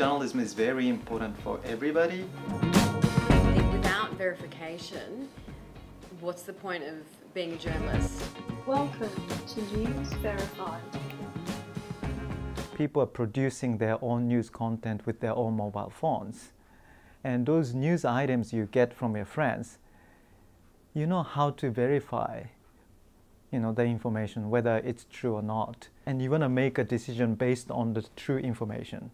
journalism is very important for everybody. I think without verification, what's the point of being a journalist? Welcome to News Verified. People are producing their own news content with their own mobile phones. And those news items you get from your friends, you know how to verify the information, whether it's true or not. And you want to make a decision based on the true information.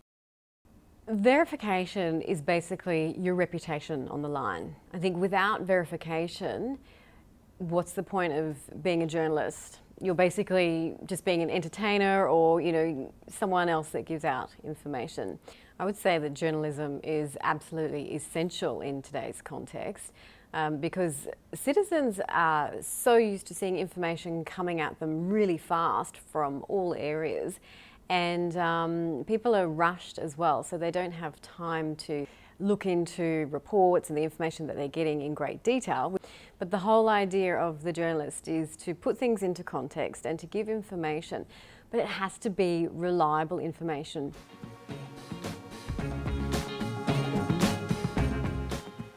Verification is basically your reputation on the line. I think without verification, what's the point of being a journalist? You're basically just being an entertainer or, someone else that gives out information. I would say that journalism is absolutely essential in today's context because citizens are so used to seeing information coming at them really fast from all areas, and people are rushed as well, so they don't have time to look into reports and the information that they're getting in great detail. But the whole idea of the journalist is to put things into context and to give information, but it has to be reliable information.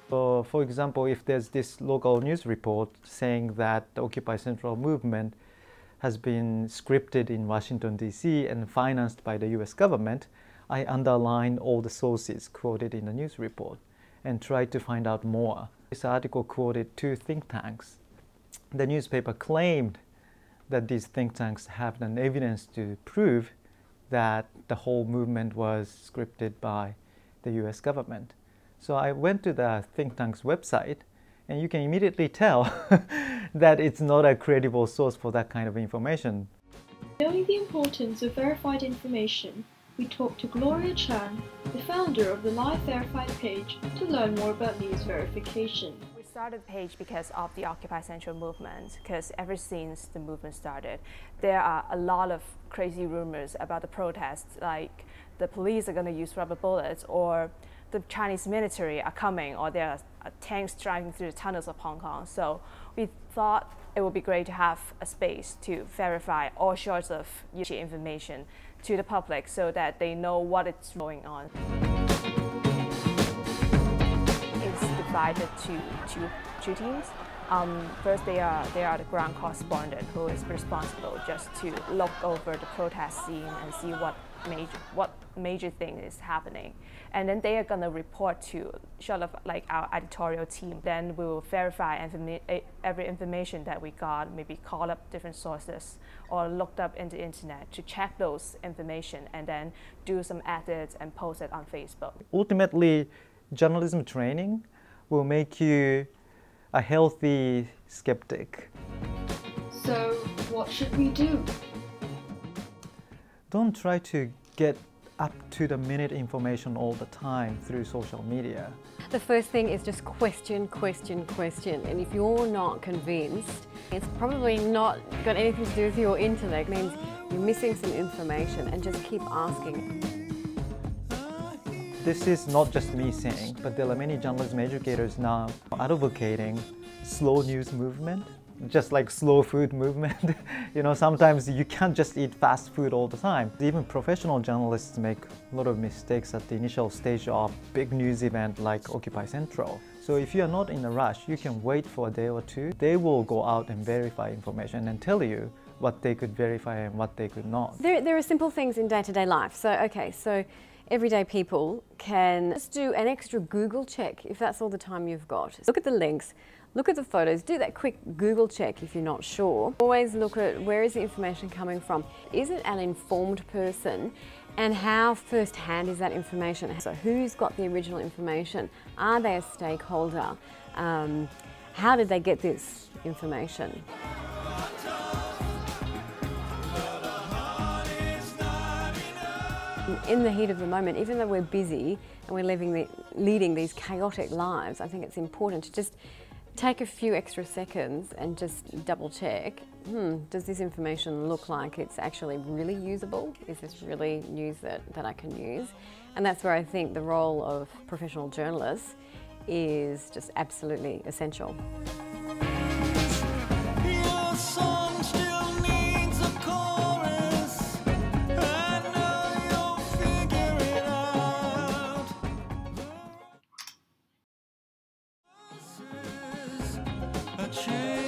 So, for example, if there's this local news report saying that the Occupy Central movement has been scripted in Washington, D.C. and financed by the US government, I underline all the sources quoted in the news report and try to find out more. This article quoted 2 think tanks. The newspaper claimed that these think tanks have an evidence to prove that the whole movement was scripted by the US government. So I went to the think tank's website, and you can immediately tell that it's not a credible source for that kind of information. Knowing the importance of verified information, we talked to Gloria Cheung, the founder of the Live Verified page, to learn more about news verification. We started the page because of the Occupy Central movement, because ever since the movement started, there are a lot of crazy rumors about the protests, like the police are going to use rubber bullets, or the Chinese military are coming, or there are tanks driving through the tunnels of Hong Kong. So we thought it would be great to have a space to verify all sorts of information to the public so that they know what is going on. It's divided to two teams. First, they are the ground correspondent who is responsible just to look over the protest scene and see what major thing is happening. And then they are going to report to sort of like our editorial team. Then we will verify every information that we got, maybe call up different sources or looked up in the internet to check those information and then do some edits and post it on Facebook. Ultimately, journalism training will make you a healthy skeptic. So, what should we do? Don't try to get up-to-the-minute information all the time through social media. The first thing is just question. And if you're not convinced, it's probably not got anything to do with your intellect. It means you're missing some information, and just keep asking. This is not just me saying, but there are many journalism educators now advocating slow news movement, just like slow food movement. Sometimes you can't just eat fast food all the time. Even professional journalists make a lot of mistakes at the initial stage of big news event like Occupy Central. So if you are not in a rush, you can wait for a day or two. They will go out and verify information and tell you what they could verify and what they could not. There are simple things in day-to-day life. So everyday people can just do an extra Google check if that's all the time you've got. Look at the links, look at the photos, do that quick Google check if you're not sure. Always look at where is the information coming from. Is it an informed person, and how first-hand is that information? So who's got the original information? Are they a stakeholder? How did they get this information? In the heat of the moment, even though we're busy and we're leading these chaotic lives, I think it's important to just take a few extra seconds and just double check, does this information look like it's actually really usable? Is this really news that I can use? And that's where I think the role of professional journalists is just absolutely essential. 去。